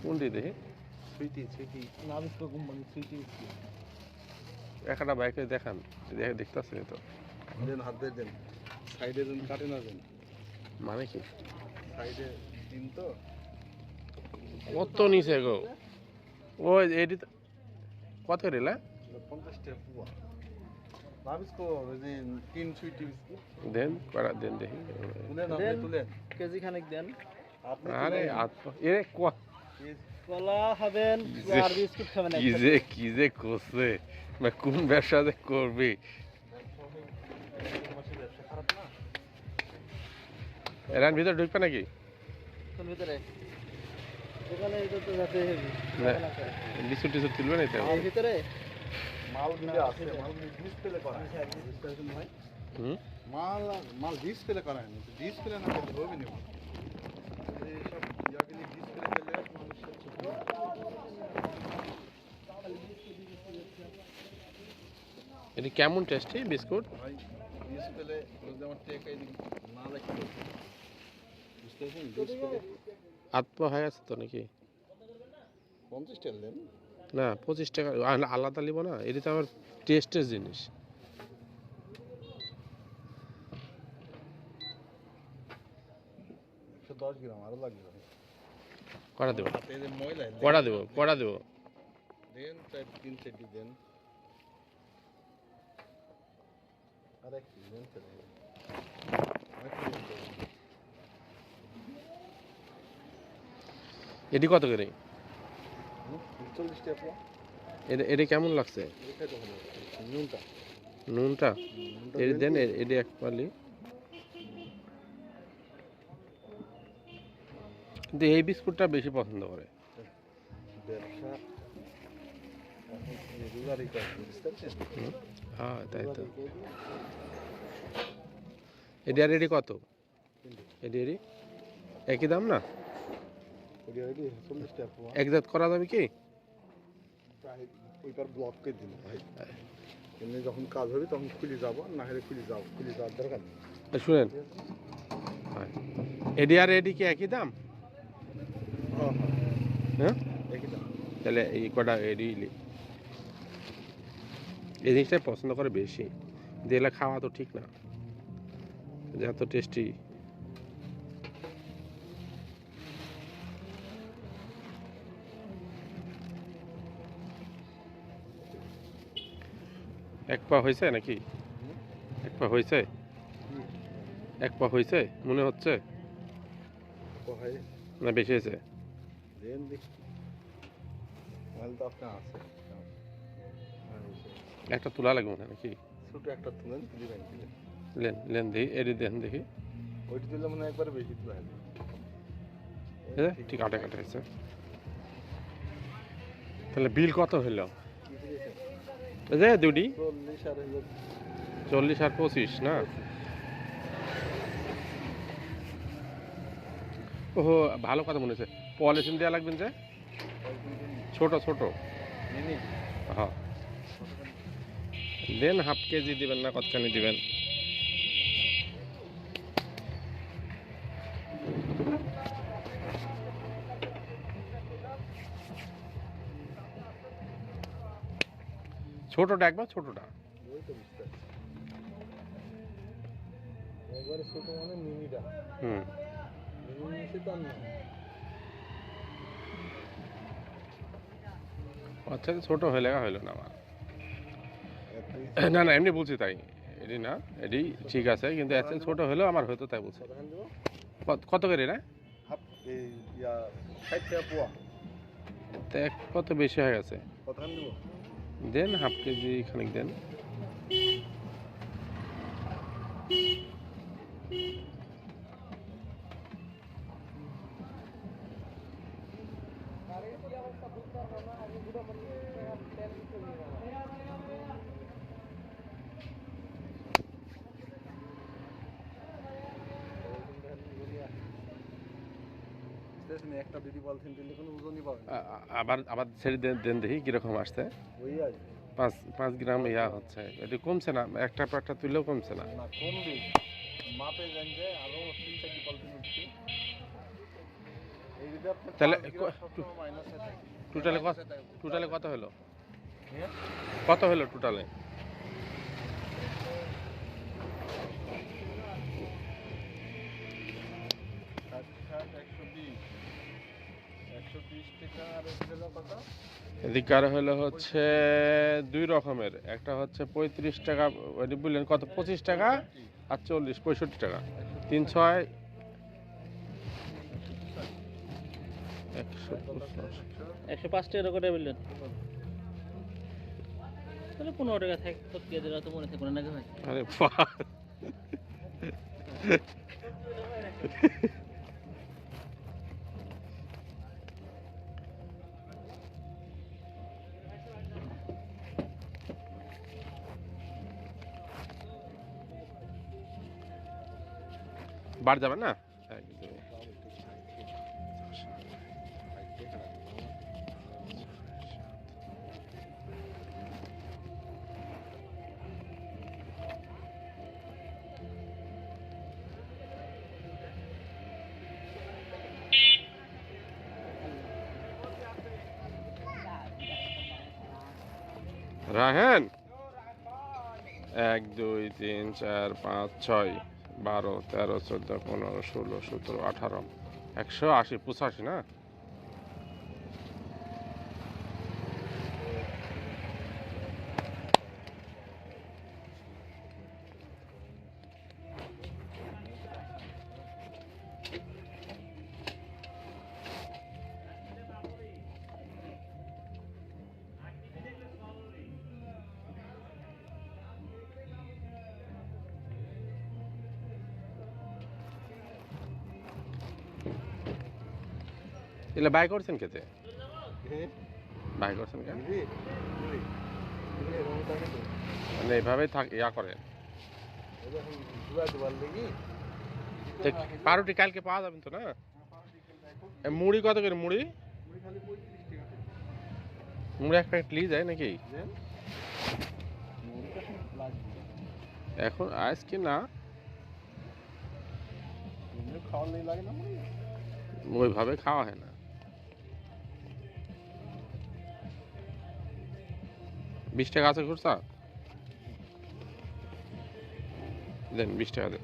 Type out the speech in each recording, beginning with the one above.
কোনটি দেখি Sweety Sweety Nabisco company Sweety একটা বাইকে দেখান দেখতেছে তো দেন হাত দিয়ে দেন সাইডে দেন কাটে না দেন মানে কি সাইডে দিন তো কত নিচে গো ওই এটি কত রেলা 50 টাকা পুয়া নাবিস্কো যে তিন সুইটি বিস্কুট দেন করা দেন দেখি তুলেন আপনি তুলেন কেজি খানিক দেন আপনি আরে এ কলা খাবেন আর বিস্কুট খাবেন কি যে করছে মানে কোন ব্যবসা যে করবে এরান ভিতর ঢুকবে নাকি কোন ভিতরে দোকানে এটা তো যাতে হেভি বিস্কুট টিস্কুট তুলবে না তো এর ভিতরে মাল দিলে আছে মাল ডিসপ্লে করা হয় মাল মাল ডিসপ্লে করা হয় না ডিসপ্লে না করলে হবে না এই সব ইয়াগুলি ডিসপ্লে করলে মানুষের এটা কেমন টেস্টি বিস্কুট ভাই ডিসপ্লে যেমন টেকাই না লেখা বুঝতে পারছেন ডিসপ্লে আত্মা হয়ে আছে তো নাকি 50 টাকা দেন না 25 টাকা আলাদা নিব না এটা তো আমার টেস্টের জিনিস 110 গ্রাম আরো লাগবে কটা দেবো এই যে ময়লা কটা দেবো দেন 3 সেটি দেন আরে কি দেন এটি কত করে 40 টাকা এটা কেমন লাগছে এটা তো হলো নুনটা নুনটা এটি দেন এটি এক পালি কিন্তু এই বিস্কুটটা বেশি পছন্দ করে ব্যবসা রেগুলারই কাজ বুঝতে পারছেন হ্যাঁ তাই তো এটি আর এটি কত এটি একই দাম না এক জাত করা যাবে কি ওইটার ব্লক করে দিন ভাই এমনি যখন কাজ হবে তখন খুলে যাবো না হলে খুলে যাওয়ার দরকার নেই শুনেন এডি আর এডি কি একই দাম হ্যাঁ একই দাম তাহলে এই কটা এডি এই জিনিসটাই পছন্দ করে বেশি দিলে খাওয়া তো ঠিক না যত টেস্টি এক পা হয়েছে নাকি এক পা হয়েছে এক পা হয়েছে মনে হচ্ছে না বেশি হয়েছে একটা তোলা লাগবে না নাকি ছোট একটা তুলেন লেন লেন দেখি এডি দেন দেখি ওইটি দিলে মনে একবারে বেশি তুলে ঠিক আটা কাটা হয়েছে তাহলে বিল কত হইল যে দুটি 40 আর 25 না ওহো ভালো কথা মনে হচ্ছে পলিথিন দেওয়া লাগবেন যে ছোট হ্যাঁ দেন হাফ কেজি দিবেন না কতখানি দিবেন ছোটটা একবার ছোটটা একবারে ছোট মানে মিনিটা মিনি নিচে তো না আচ্ছা ছোট হইলে হইলো না আমার না না এমনি বলছি তাই এটি না এটি ঠিক আছে কিন্তু এত ছোট হলেও আমার হয়তো তাই বলছি কত করে না কত বেশি হয়ে গেছে দেন হাফ কেজি খানিক দেন একটা দিদি পলিথিন দিলে কোনো ওজনই পাবে না আবার ছেড়ে দেন দেখি কিরকম আসছে ওই আসবে 5 গ্রাম ইয়া হচ্ছে এটা কমছে না একটা পাটটা তুললেও কমছে না কমবে মাপে যান যে আরো 3-4 পলিথিন উঠছে এই যদি আপনি তাহলে 5 গ্রাম সবসময় মাইনাসে থাকে। টোটালে কত হলো? হ্যাঁ? কত হলো টোটালে? 120 টাকা আর এটা হলো কত? এদিকার হলো হচ্ছে দুই রকমের, একটা হচ্ছে 35 টাকা, ওইটি বললেন কত, 25 টাকা আর 65 টাকা, 3 6 105 টাকা করে বললেন, তাহলে 15 টাকা থাকে। সত্যি এদের তো মনে থাকবে না নাকি ভাই? আরে বাহ, বার যাবে না? রাহেন 1 2 3 4 5 6 12 13 14 15 16 17 18 180 85 না? এলে বাই করছেন কেতে? হ্যাঁ? বাই করছেন কেন? জি, জি। এরকম থাকে তো। মানে এইভাবেই ইয়া করেন। এই যে এখন জুয়া দেওয়ার লেগে তো পাউরুটি কালকে পাওয়া যাবেন তো না? এ মুড়ি কত করে মুড়ি? মুড়ি খালি 35 টাকা করে। মুড়ি এক প্যাকেট নিয়ে যায় নাকি? দেন মুড়িটা লাগবে। এখন আজকে না, এমনি খাওয়ার লেগে লাগে না মুড়ি? ওইভাবে খাওয়া হয় না। 20 টাকা আছে খুচরা? দেন 20 টাকা দেন।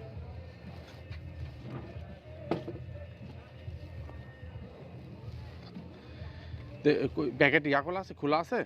প্যাকেট ইয়া খোলা আছে, খোলা আছে?